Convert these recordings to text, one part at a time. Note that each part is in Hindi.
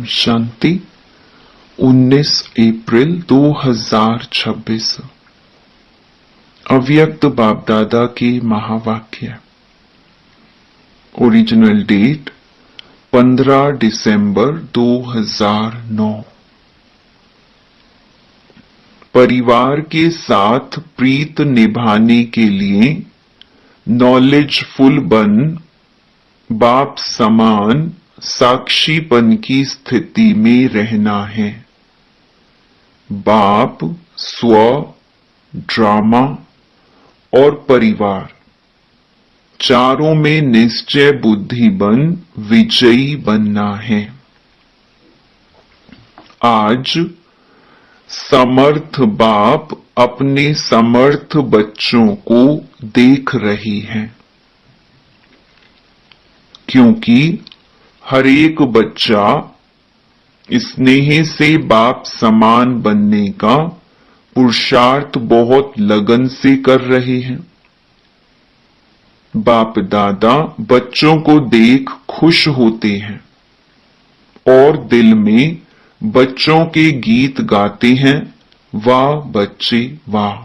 ओम शांति। 19 अप्रैल 2026 अव्यक्त बाप दादा के महावाक्य। ओरिजिनल डेट 15 दिसंबर 2009। परिवार के साथ प्रीत निभाने के लिए नॉलेजफुल बन बाप समान साक्षीपन की स्थिति में रहना है। बाप, स्व, ड्रामा और परिवार चारों में निश्चय बुद्धि बन विजयी बनना है। आज समर्थ बाप अपने समर्थ बच्चों को देख रही हैं, क्योंकि हर एक बच्चा स्नेह से बाप समान बनने का पुरुषार्थ बहुत लगन से कर रहे हैं। बाप दादा बच्चों को देख खुश होते हैं और दिल में बच्चों के गीत गाते हैं, वाह बच्चे वाह,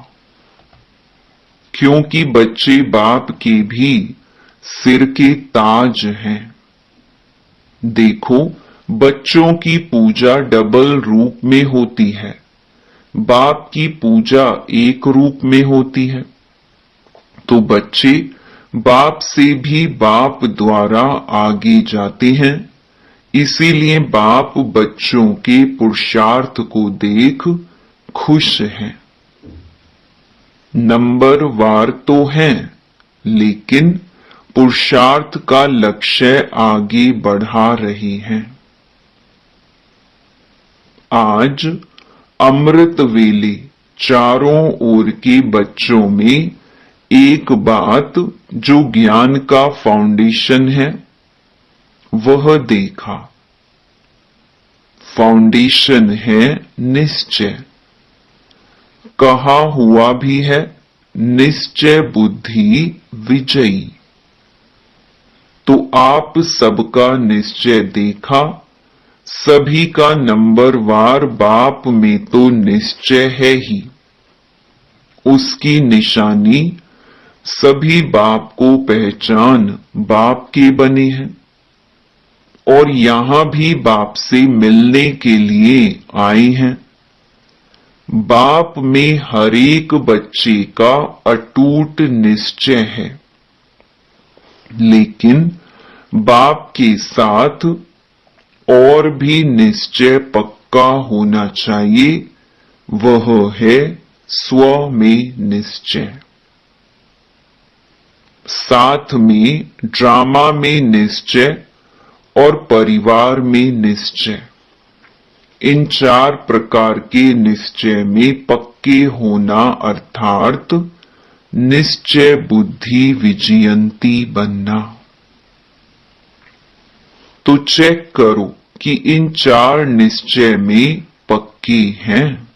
क्योंकि बच्चे बाप के भी सिर के ताज हैं। देखो, बच्चों की पूजा डबल रूप में होती है, बाप की पूजा एक रूप में होती है। तो बच्चे बाप से भी बाप द्वारा आगे जाते हैं, इसीलिए बाप बच्चों के पुरुषार्थ को देख खुश हैं। नंबर वार तो हैं, लेकिन पुरुषार्थ का लक्ष्य आगे बढ़ा रही हैं। आज अमृत वेले चारों ओर के बच्चों में एक बात जो ज्ञान का फाउंडेशन है वह देखा। फाउंडेशन है निश्चय। कहा हुआ भी है, निश्चय बुद्धि विजयी। तो आप सबका निश्चय देखा, सभी का नंबर वार बाप में तो निश्चय है ही। उसकी निशानी सभी बाप को पहचान बाप के बने हैं और यहां भी बाप से मिलने के लिए आए हैं। बाप में हर एक बच्चे का अटूट निश्चय है, लेकिन बाप के साथ और भी निश्चय पक्का होना चाहिए, वह है स्व में निश्चय। साथ में ड्रामा में निश्चय और परिवार में निश्चय। इन चार प्रकार के निश्चय में पक्के होना अर्थात निश्चय बुद्धि विजयंती बनना। तो चेक करो कि इन चार निश्चय में पक्के हैं।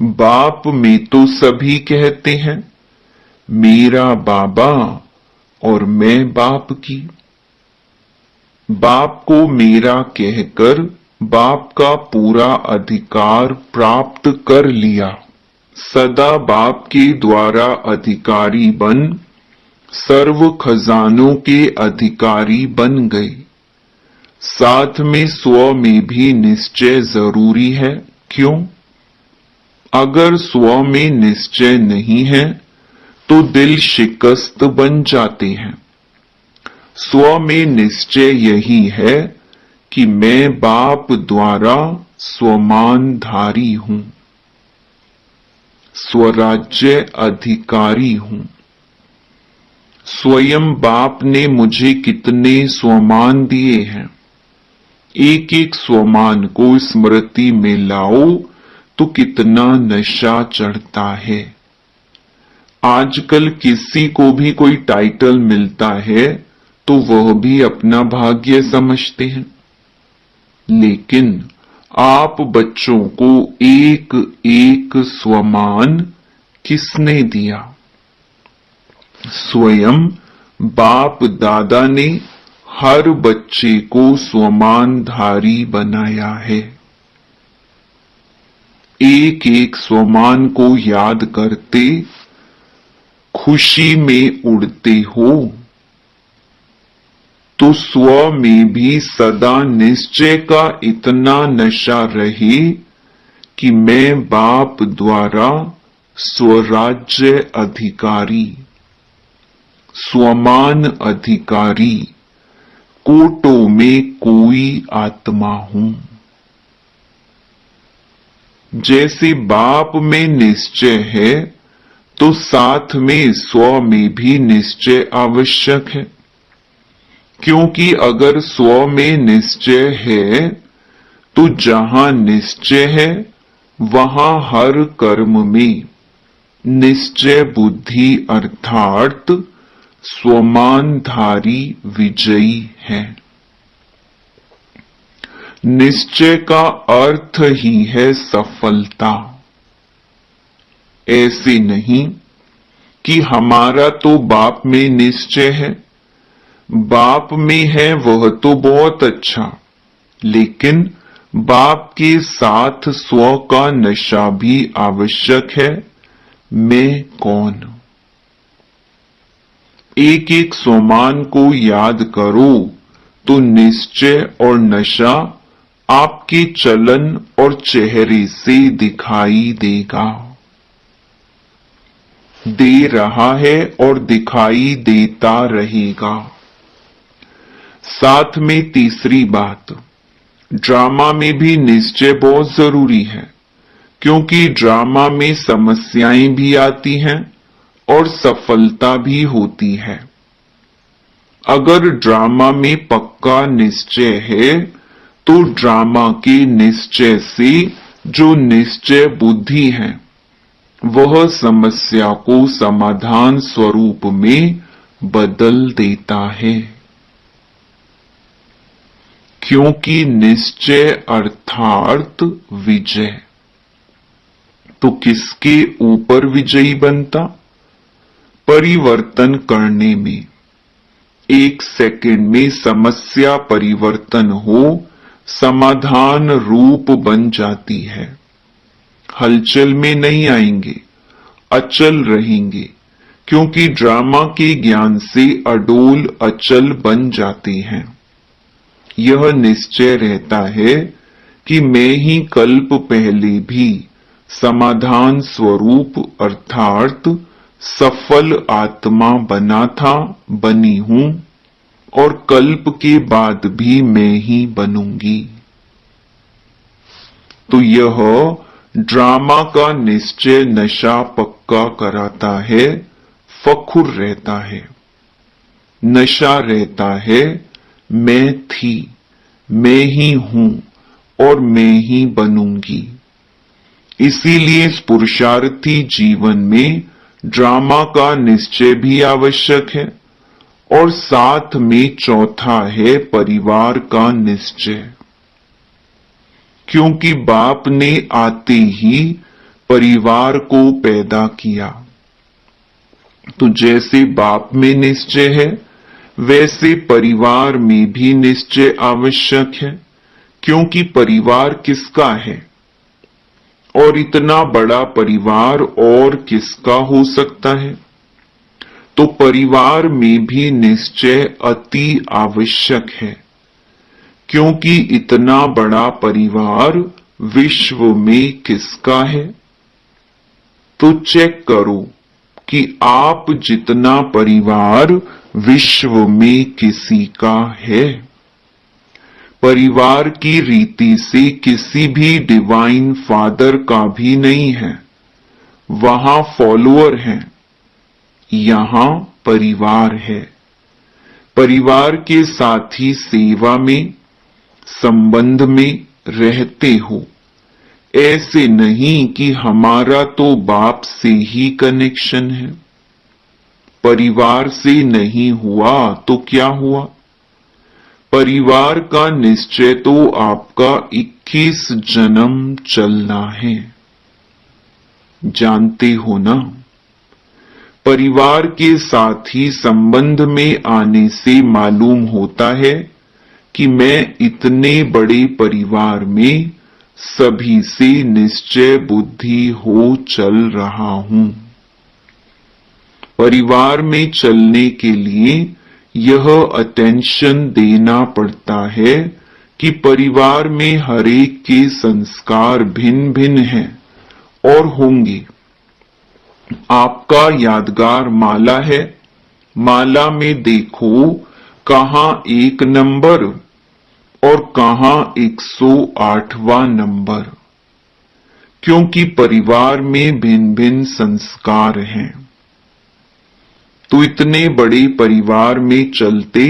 बाप में तो सभी कहते हैं, मेरा बाबा और मैं बाप की। बाप को मेरा कहकर बाप का पूरा अधिकार प्राप्त कर लिया। सदा बाप के द्वारा अधिकारी बन सर्व खजानों के अधिकारी बन गए। साथ में स्व में भी निश्चय जरूरी है। क्यों? अगर स्व में निश्चय नहीं है तो दिल शिकस्त बन जाते हैं। स्व में निश्चय यही है कि मैं बाप द्वारा स्वमानधारी हूं, स्वराज्य अधिकारी हूं। स्वयं बाप ने मुझे कितने स्वमान दिए हैं। एक एक स्वमान को स्मृति में लाओ तो कितना नशा चढ़ता है। आजकल किसी को भी कोई टाइटल मिलता है तो वह भी अपना भाग्य समझते हैं, लेकिन आप बच्चों को एक एक स्वमान किसने दिया? स्वयं बाप दादा ने हर बच्चे को स्वमानधारी बनाया है। एक एक स्वमान को याद करते खुशी में उड़ते हो, तो स्व में भी सदा निश्चय का इतना नशा रहे कि मैं बाप द्वारा स्वराज्य अधिकारी, स्वमान अधिकारी, कोटों में कोई आत्मा हूं। जैसे बाप में निश्चय है तो साथ में स्व में भी निश्चय आवश्यक है, क्योंकि अगर स्व में निश्चय है तो जहां निश्चय है वहां हर कर्म में निश्चय बुद्धि अर्थात स्वमानधारी विजयी है। निश्चय का अर्थ ही है सफलता। ऐसे नहीं कि हमारा तो बाप में निश्चय है, बाप में है वह तो बहुत अच्छा, लेकिन बाप के साथ स्व का नशा भी आवश्यक है। मैं कौन? एक एक स्वमान को याद करो तो निश्चय और नशा आपके चलन और चेहरे से दिखाई देगा। दे रहा है और दिखाई देता रहेगा। साथ में तीसरी बात, ड्रामा में भी निश्चय बहुत जरूरी है, क्योंकि ड्रामा में समस्याएं भी आती हैं और सफलता भी होती है। अगर ड्रामा में पक्का निश्चय है तो ड्रामा के निश्चय से जो निश्चय बुद्धि है वह समस्या को समाधान स्वरूप में बदल देता है, क्योंकि निश्चय अर्थात विजय। तो किसके ऊपर विजयी बनता? परिवर्तन करने में। एक सेकंड में समस्या परिवर्तन हो समाधान रूप बन जाती है। हलचल में नहीं आएंगे, अचल रहेंगे, क्योंकि ड्रामा के ज्ञान से अडोल अचल बन जाते हैं। यह निश्चय रहता है कि मैं ही कल्प पहले भी समाधान स्वरूप अर्थात सफल आत्मा बना था, बनी हूं और कल्प के बाद भी मैं ही बनूंगी। तो यह ड्रामा का निश्चय नशा पक्का कराता है, फखुर रहता है, नशा रहता है, मैं थी, मैं ही हूं और मैं ही बनूंगी। इसीलिए इस पुरुषार्थी जीवन में ड्रामा का निश्चय भी आवश्यक है और साथ में चौथा है परिवार का निश्चय, क्योंकि बाप ने आते ही परिवार को पैदा किया। तो जैसे बाप में निश्चय है वैसे परिवार में भी निश्चय आवश्यक है, क्योंकि परिवार किसका है और इतना बड़ा परिवार और किसका हो सकता है। तो परिवार में भी निश्चय अति आवश्यक है, क्योंकि इतना बड़ा परिवार विश्व में किसका है। तो चेक करो कि आप जितना परिवार विश्व में किसी का है। परिवार की रीति से किसी भी डिवाइन फादर का भी नहीं है, वहां फॉलोअर हैं, यहां परिवार है। परिवार के साथ ही सेवा में संबंध में रहते हो। ऐसे नहीं कि हमारा तो बाप से ही कनेक्शन है, परिवार से नहीं हुआ तो क्या हुआ। परिवार का निश्चय तो आपका 21 जन्म चलना है, जानते हो ना। परिवार के साथ ही संबंध में आने से मालूम होता है कि मैं इतने बड़े परिवार में सभी से निश्चय बुद्धि हो चल रहा हूं। परिवार में चलने के लिए यह अटेंशन देना पड़ता है कि परिवार में हरेक के संस्कार भिन्न भिन्न हैं और होंगे। आपका यादगार माला है, माला में देखो कहां 1 नंबर और कहां 108वां नंबर, क्योंकि परिवार में भिन्न भिन्न संस्कार हैं। तो इतने बड़े परिवार में चलते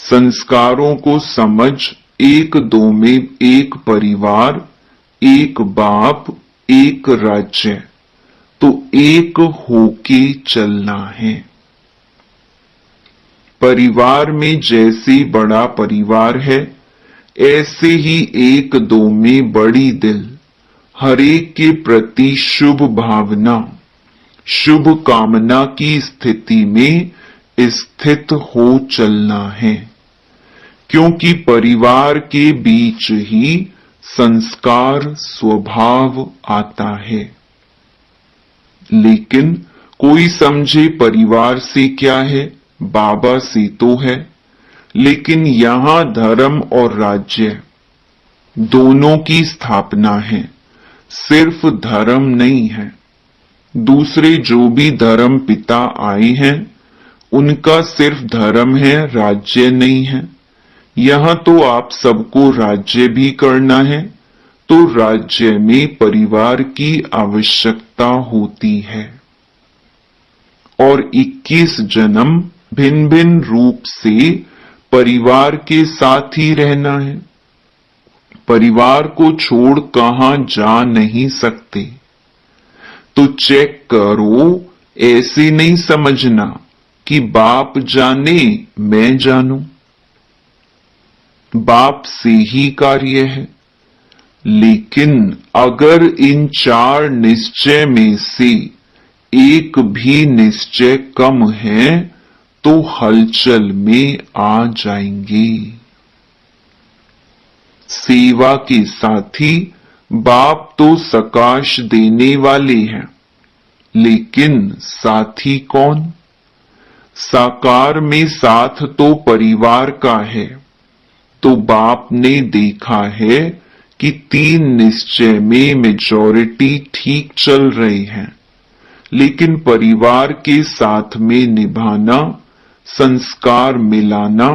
संस्कारों को समझ 1-2 में एक परिवार, एक बाप, एक राज्य, तो एक होके चलना है। परिवार में जैसे बड़ा परिवार है, ऐसे ही 1-2 में बड़ी दिल, हरेक के प्रति शुभ भावना, शुभ कामना की स्थिति में स्थित हो चलना है, क्योंकि परिवार के बीच ही संस्कार स्वभाव आता है। लेकिन कोई समझे परिवार से क्या है, बाबा से तो है, लेकिन यहां धर्म और राज्य दोनों की स्थापना है, सिर्फ धर्म नहीं है। दूसरे जो भी धर्म पिता आए हैं, उनका सिर्फ धर्म है, राज्य नहीं है। यहां तो आप सबको राज्य भी करना है, तो राज्य में परिवार की आवश्यकता होती है। और 21 जन्म भिन्न भिन्न रूप से परिवार के साथ ही रहना है। परिवार को छोड़ कहां जा नहीं सकते। तो चेक करो, ऐसे नहीं समझना कि बाप जाने मैं जानूं। बाप से ही कार्य है, लेकिन अगर इन 4 निश्चय में से एक भी निश्चय कम है तो हलचल में आ जाएंगे। सेवा के साथी बाप तो सकाश देने वाले हैं, लेकिन साथी कौन? साकार में साथ तो परिवार का है। तो बाप ने देखा है कि 3 निश्चय में मेजॉरिटी ठीक चल रही है, लेकिन परिवार के साथ में निभाना, संस्कार मिलाना,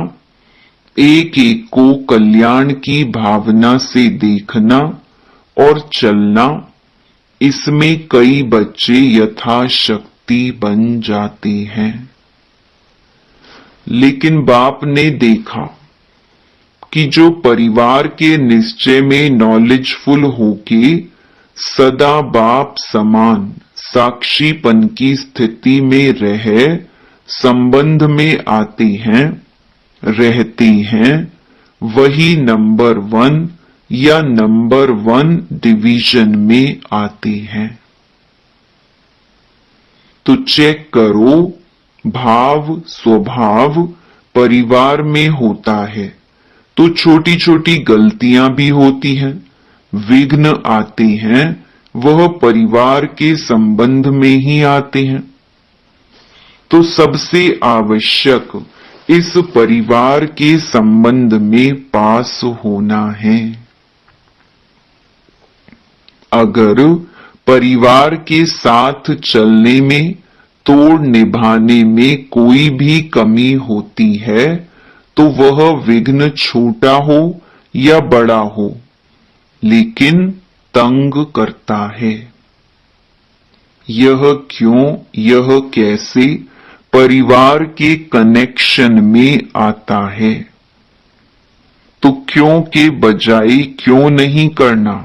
एक एक को कल्याण की भावना से देखना और चलना, इसमें कई बच्चे यथाशक्ति बन जाते हैं। लेकिन बाप ने देखा कि जो परिवार के निश्चय में नॉलेजफुल होके सदा बाप समान साक्षीपन की स्थिति में रह संबंध में आते हैं, रहते हैं, वही नंबर 1 या नंबर 1 डिवीजन में आते हैं। तो चेक करो, भाव स्वभाव परिवार में होता है तो छोटी छोटी गलतियां भी होती हैं, विघ्न आते हैं, वह परिवार के संबंध में ही आते हैं। तो सबसे आवश्यक इस परिवार के संबंध में पास होना है। अगर परिवार के साथ चलने में, तोड़ निभाने में कोई भी कमी होती है, तो वह विघ्न छोटा हो या बड़ा हो, लेकिन तंग करता है। यह क्यों, यह कैसे परिवार के कनेक्शन में आता है। तो क्यों के बजाय क्यों नहीं करना,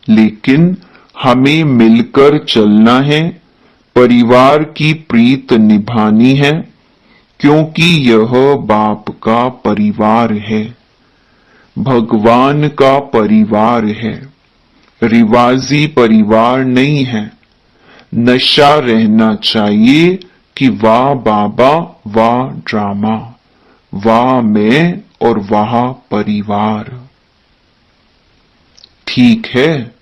लेकिन हमें मिलकर चलना है, परिवार की प्रीत निभानी है, क्योंकि यह बाप का परिवार है, भगवान का परिवार है, रिवाजी परिवार नहीं है। नशा रहना चाहिए कि वाह बाबा, वाह ड्रामा, वाह मैं और वाह परिवार। ठीक है,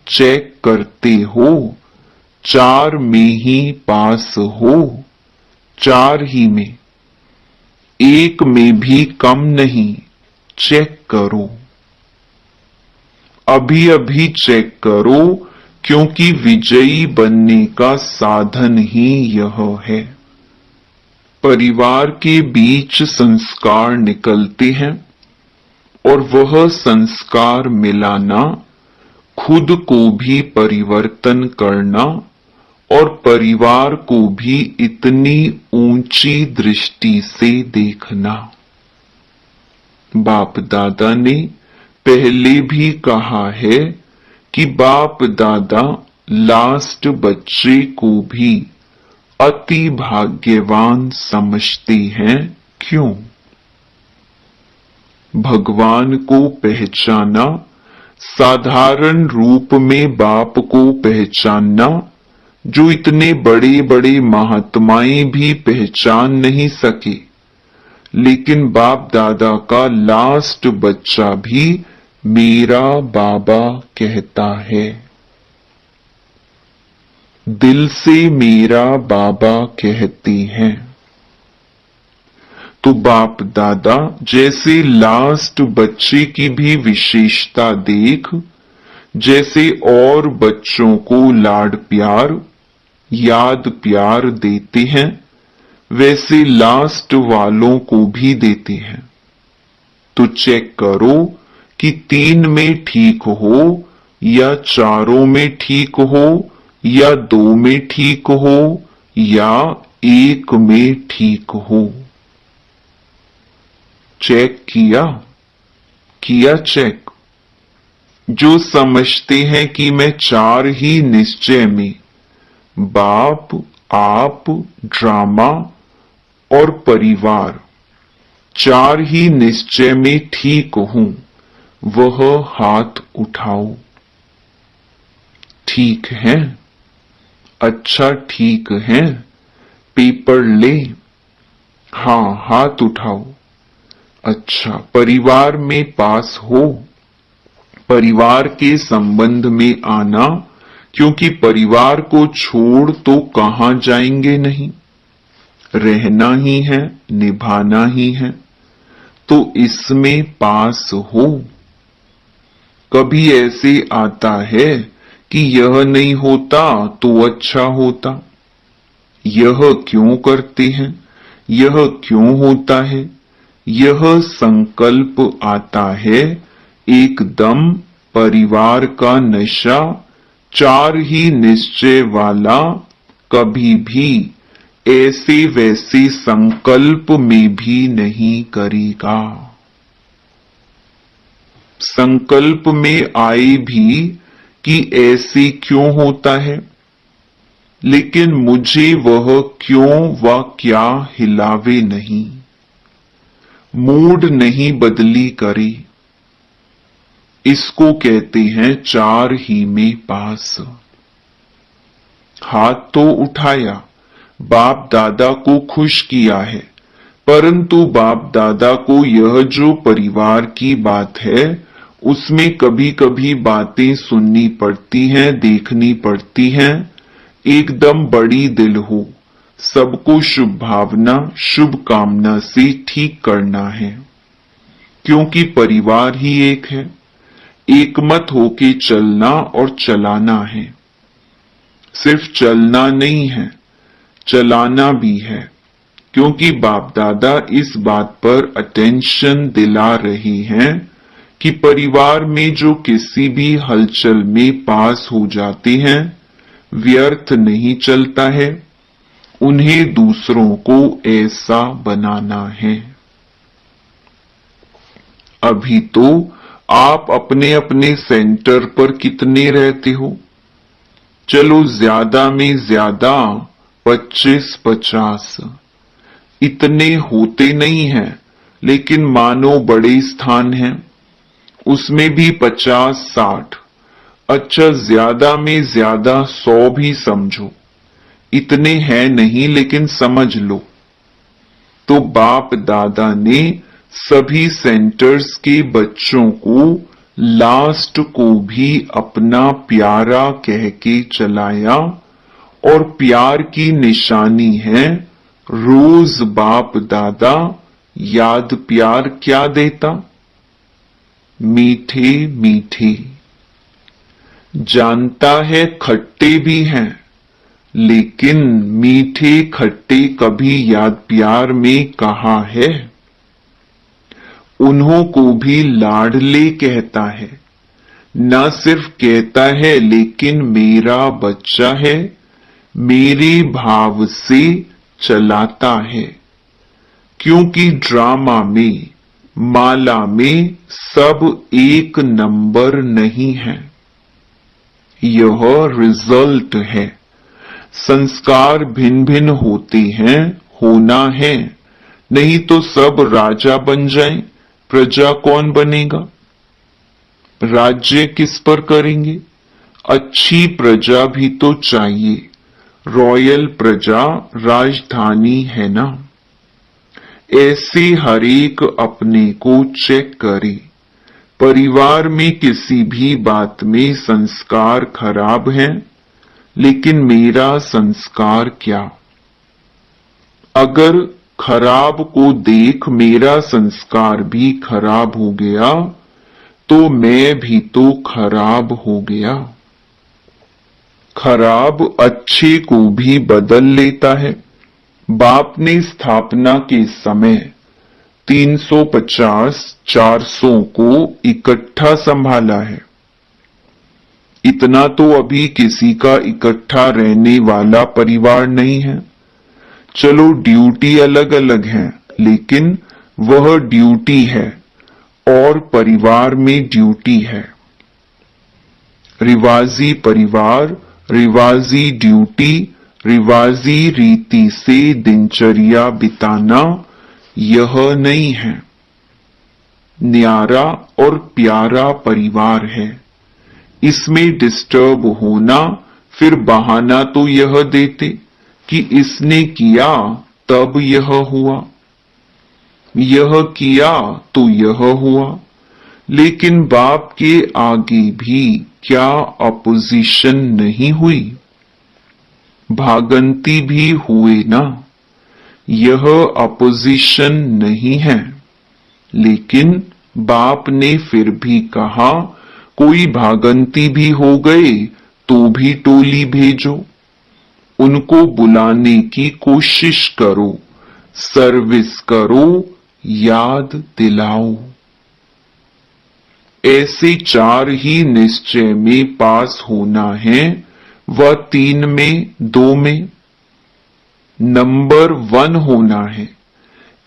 चेक करते हो, 4 में ही पास हो, 4 ही में, 1 में भी कम नहीं, चेक करो। अभी अभी चेक करो, क्योंकि विजयी बनने का साधन ही यह है। परिवार के बीच संस्कार निकलते हैं और वह संस्कार मिलाना, खुद को भी परिवर्तन करना और परिवार को भी इतनी ऊंची दृष्टि से देखना। बाप दादा ने पहले भी कहा है कि बाप दादा लास्ट बच्चे को भी अति भाग्यवान समझते हैं। क्यों? भगवान को पहचाना, साधारण रूप में बाप को पहचानना, जो इतने बड़े बड़े महात्माएं भी पहचान नहीं सके, लेकिन बाप दादा का लास्ट बच्चा भी मेरा बाबा कहता है। दिल से मेरा बाबा कहते हैं। तो बाप दादा जैसे लास्ट बच्चे की भी विशेषता देख, जैसे और बच्चों को लाड प्यार, याद प्यार देते हैं, वैसे लास्ट वालों को भी देते हैं। तो चेक करो कि 3 में ठीक हो या 4 में ठीक हो या 2 में ठीक हो या 1 में ठीक हो। चेक किया चेक। जो समझते हैं कि मैं 4 ही निश्चय में, बाप, आप, ड्रामा और परिवार, 4 ही निश्चय में ठीक हूं, वह हाथ उठाओ। ठीक है? अच्छा ठीक है, पेपर ले। हाँ, हाथ उठाओ। अच्छा, परिवार में पास हो, परिवार के संबंध में आना, क्योंकि परिवार को छोड़ तो कहां जाएंगे नहीं, रहना ही है, निभाना ही है, तो इसमें पास हो। कभी ऐसे आता है कि यह नहीं होता तो अच्छा होता, यह क्यों करते हैं, यह क्यों होता है, यह संकल्प आता है। एकदम परिवार का नशा, 4 ही निश्चय वाला कभी भी ऐसे वैसे संकल्प में भी नहीं करेगा। संकल्प में आए भी कि ऐसे क्यों होता है, लेकिन मुझे वह क्यों व क्या हिलावे नहीं, मूड नहीं बदली करे। इसको कहते हैं 4 ही में पास। हाथ तो उठाया, बाप दादा को खुश किया है, परंतु बाप दादा को यह जो परिवार की बात है, उसमें कभी कभी बातें सुननी पड़ती हैं, देखनी पड़ती हैं। एकदम बड़ी दिल हो, सबको शुभ भावना, शुभ कामना से ठीक करना है, क्योंकि परिवार ही एक है। एकमत होके चलना और चलाना है। सिर्फ चलना नहीं है, चलाना भी है, क्योंकि बाप दादा इस बात पर अटेंशन दिला रहे हैं कि परिवार में जो किसी भी हलचल में पास हो जाते हैं, व्यर्थ नहीं चलता है, उन्हें दूसरों को ऐसा बनाना है। अभी तो आप अपने अपने सेंटर पर कितने रहते हो? चलो ज्यादा में ज्यादा 25-50, इतने होते नहीं हैं, लेकिन मानो बड़े स्थान हैं, उसमें भी 50-60, अच्छा ज्यादा में ज्यादा 100 भी समझो, इतने हैं नहीं, लेकिन समझ लो। तो बाप दादा ने सभी सेंटर्स के बच्चों को लास्ट को भी अपना प्यारा कह के चलाया, और प्यार की निशानी है रोज बाप दादा याद प्यार क्या देता? मीठे मीठे। जानता है खट्टे भी हैं, लेकिन मीठे खट्टे कभी याद प्यार में कहा है? उन्हों को भी लाडले कहता है। न सिर्फ कहता है, लेकिन मेरा बच्चा है, मेरे भाव से चलाता है। क्योंकि ड्रामा में, माला में सब एक नंबर नहीं है। यह रिजल्ट है। संस्कार भिन्न भिन्न होते हैं, होना है, नहीं तो सब राजा बन जाए, प्रजा कौन बनेगा? राज्य किस पर करेंगे? अच्छी प्रजा भी तो चाहिए। रॉयल प्रजा राजधानी है ना। ऐसे हरेक अपने को चेक करे। परिवार में किसी भी बात में संस्कार खराब है, लेकिन मेरा संस्कार क्या? अगर खराब को देख मेरा संस्कार भी खराब हो गया, तो मैं भी तो खराब हो गया। खराब अच्छे को भी बदल लेता है। बाप ने स्थापना के समय 350-400 को इकट्ठा संभाला है। इतना तो अभी किसी का इकट्ठा रहने वाला परिवार नहीं है। चलो ड्यूटी अलग अलग है, लेकिन वह ड्यूटी है और परिवार में ड्यूटी है। रिवाजी परिवार, रिवाजी ड्यूटी, रिवाजी रीति से दिनचर्या बिताना, यह नहीं है। न्यारा और प्यारा परिवार है। इसमें डिस्टर्ब होना, फिर बहाना तो यह देते कि इसने किया तब यह हुआ, यह किया तो यह हुआ। लेकिन बाप के आगे भी क्या अपोजिशन नहीं हुई? भागंती भी हुए ना। यह अपोजिशन नहीं है, लेकिन बाप ने फिर भी कहा कोई भागंती भी हो गए तो भी टोली भेजो, उनको बुलाने की कोशिश करो, सर्विस करो, याद दिलाओ। ऐसे 4 ही निश्चय में पास होना है, वह 3 में, 2 में। नंबर 1 होना है।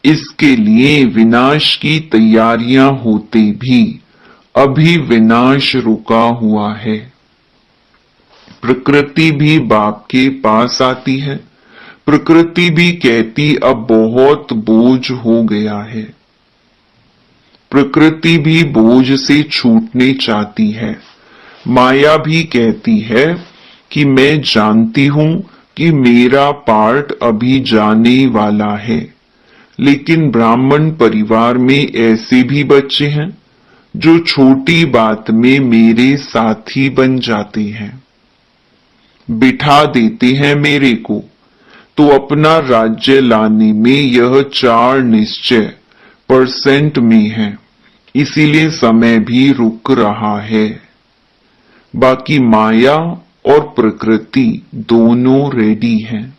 इसके लिए विनाश की तैयारियां होते भी अभी विनाश रुका हुआ है। प्रकृति भी बाप के पास आती है। प्रकृति भी कहती अब बहुत बोझ हो गया है। प्रकृति भी बोझ से छूटने चाहती है। माया भी कहती है कि मैं जानती हूं कि मेरा पार्ट अभी जाने वाला है। लेकिन ब्राह्मण परिवार में ऐसे भी बच्चे हैं जो छोटी बात में मेरे साथी बन जाते हैं, बिठा देते हैं मेरे को। तो अपना राज्य लाने में यह 4 निश्चय % में है, इसीलिए समय भी रुक रहा है। बाकी माया और प्रकृति दोनों रेडी हैं।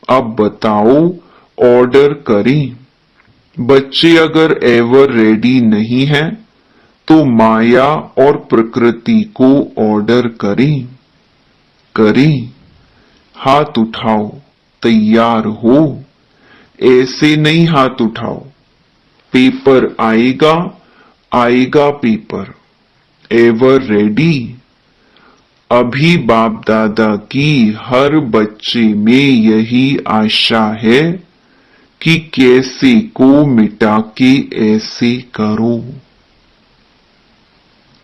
अब बताओ ऑर्डर करें? बच्चे अगर एवर रेडी नहीं हैं, तो माया और प्रकृति को ऑर्डर करें? करें। हाथ उठाओ, तैयार हो? ऐसे नहीं हाथ उठाओ। पेपर आएगा, आएगा पेपर। Ever ready? अभी बाप दादा की हर बच्चे में यही आशा है कि कैसे को मिटा के ऐसे करो।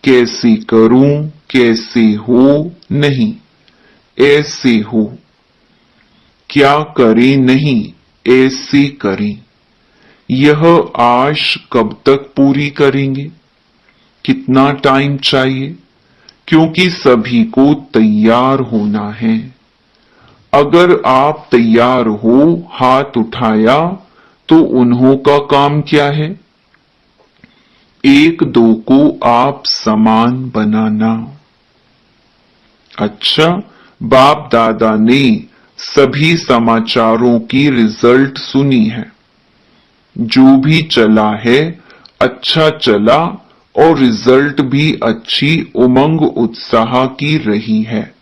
कैसे करूं, कैसे हो नहीं, ऐसे हो। क्या करें नहीं, ऐसे करें। यह आश कब तक पूरी करेंगे? कितना टाइम चाहिए? क्योंकि सभी को तैयार होना है। अगर आप तैयार हो, हाथ उठाया, तो उन्हों का काम क्या है? एक दो को आप समान बनाना। अच्छा, बाप दादा ने सभी समाचारों की रिजल्ट सुनी है। जो भी चला है अच्छा चला और रिजल्ट भी अच्छी उमंग उत्साह की रही है।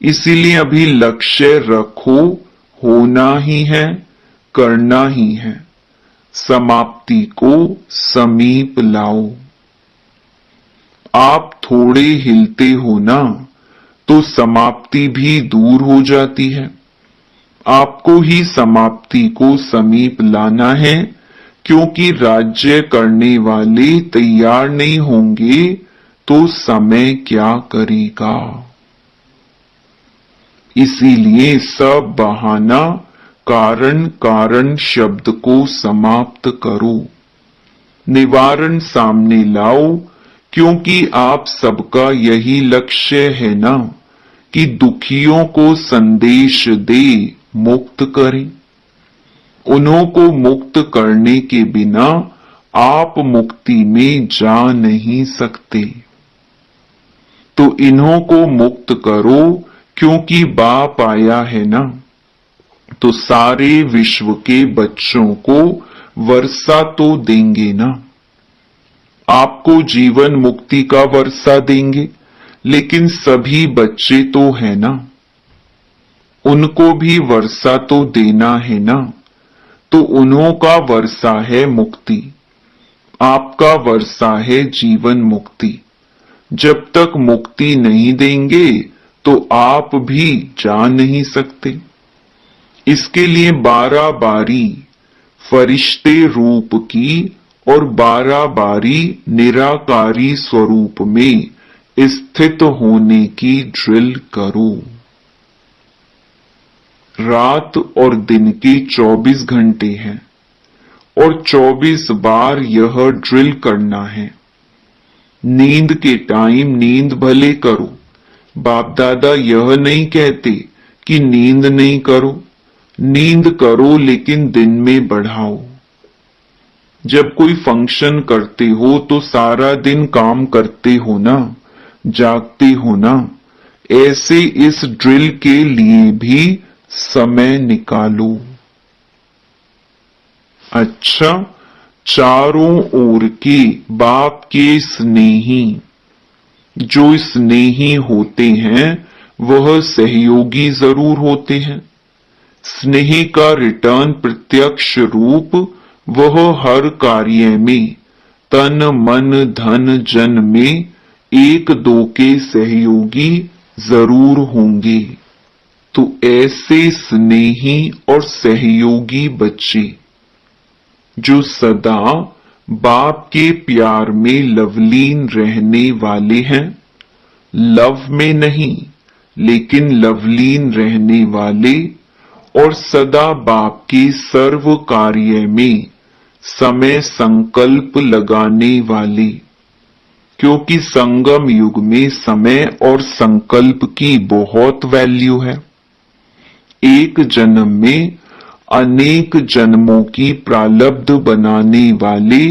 इसीलिए अभी लक्ष्य रखो, होना ही है, करना ही है। समाप्ति को समीप लाओ। आप थोड़े हिलते हो ना, तो समाप्ति भी दूर हो जाती है। आपको ही समाप्ति को समीप लाना है, क्योंकि राज्य करने वाले तैयार नहीं होंगे तो समय क्या करेगा। इसीलिए सब बहाना कारण कारण शब्द को समाप्त करो, निवारण सामने लाओ, क्योंकि आप सबका यही लक्ष्य है ना कि दुखियों को संदेश दे, मुक्त करें। उन्हों को मुक्त करने के बिना आप मुक्ति में जा नहीं सकते। तो इन्हों को मुक्त करो, क्योंकि बाप आया है ना, तो सारे विश्व के बच्चों को वर्षा तो देंगे ना। आपको जीवन मुक्ति का वर्षा देंगे, लेकिन सभी बच्चे तो है ना, उनको भी वर्षा तो देना है ना। तो उन्हों का वर्षा है मुक्ति, आपका वर्षा है जीवन मुक्ति। जब तक मुक्ति नहीं देंगे तो आप भी जा नहीं सकते। इसके लिए 12 बारी फरिश्ते रूप की और 12 बारी निराकारी स्वरूप में स्थित होने की ड्रिल करो। रात और दिन के 24 घंटे हैं और 24 बार यह ड्रिल करना है। नींद के टाइम नींद भले करो, बाप दादा यह नहीं कहते कि नींद नहीं करो। नींद करो, लेकिन दिन में बढ़ाओ। जब कोई फंक्शन करते हो तो सारा दिन काम करते हो ना, जागते हो ना। ऐसे इस ड्रिल के लिए भी समय निकालो। अच्छा, चारों ओर के बाप के स्नेही, जो स्नेही होते हैं वह सहयोगी जरूर होते हैं। स्नेह का रिटर्न प्रत्यक्ष रूप वह हर कार्य में तन मन धन जन में एक दो के सहयोगी जरूर होंगे। तो ऐसे स्नेही और सहयोगी बच्चे जो सदा बाप के प्यार में लवलीन रहने वाले हैं, लव में नहीं लेकिन लवलीन रहने वाले, और सदा बाप के सर्व कार्य में समय संकल्प लगाने वाले, क्योंकि संगम युग में समय और संकल्प की बहुत वैल्यू है। एक जन्म में अनेक जन्मों की प्रालब्ध बनाने वाले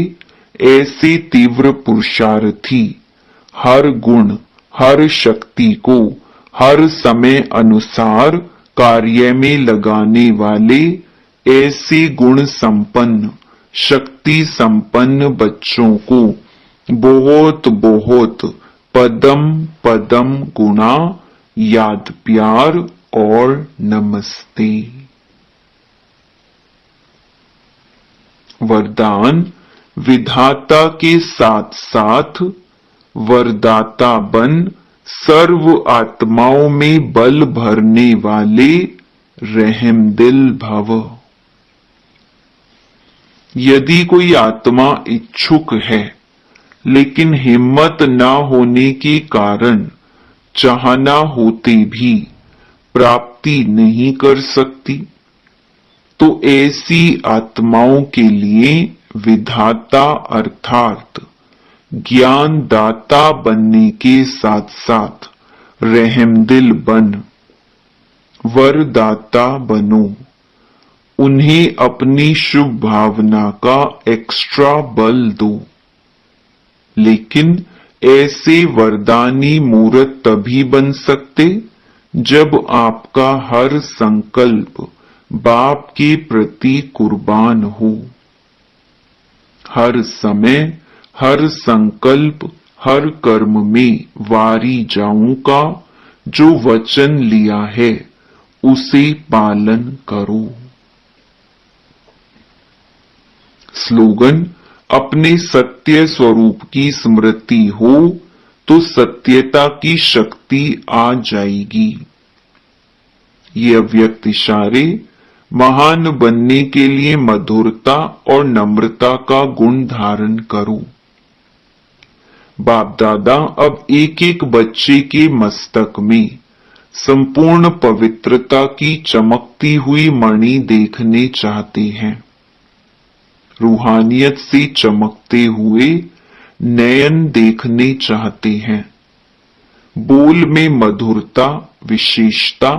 ऐसे तीव्र पुरुषार्थी, हर गुण हर शक्ति को हर समय अनुसार कार्य में लगाने वाले ऐसे गुण संपन्न शक्ति संपन्न बच्चों को बहुत बहुत पदम पदम गुणा याद प्यार और नमस्ते। वरदान विधाता के साथ साथ वरदाता बन सर्व आत्माओं में बल भरने वाले रहमदिल भव। यदि कोई आत्मा इच्छुक है लेकिन हिम्मत न होने के कारण चाहना होते भी प्राप्त प्राप्ति नहीं कर सकती, तो ऐसी आत्माओं के लिए विधाता अर्थात ज्ञानदाता बनने के साथ साथ रहमदिल बन वरदाता बनो। उन्हें अपनी शुभ भावना का एक्स्ट्रा बल दो। लेकिन ऐसे वरदानी मूर्त तभी बन सकते जब आपका हर संकल्प बाप के प्रति कुर्बान हो। हर समय, हर संकल्प, हर कर्म में वारी जाऊं का जो वचन लिया है उसे पालन करो। स्लोगन: अपने सत्य स्वरूप की स्मृति हो तो सत्यता की शक्ति आ जाएगी। ये अव्यक्त इशारे महान बनने के लिए मधुरता और नम्रता का गुण धारण करो। बाप दादा अब एक एक बच्चे के मस्तक में संपूर्ण पवित्रता की चमकती हुई मणि देखने चाहते हैं। रूहानियत से चमकते हुए नयन देखने चाहते हैं। बोल में मधुरता, विशेषता,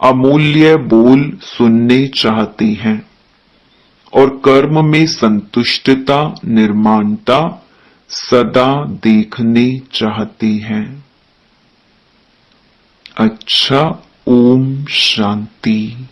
अमूल्य बोल सुनने चाहते हैं और कर्म में संतुष्टता, निर्माणता सदा देखने चाहते हैं। अच्छा, ओम शांति।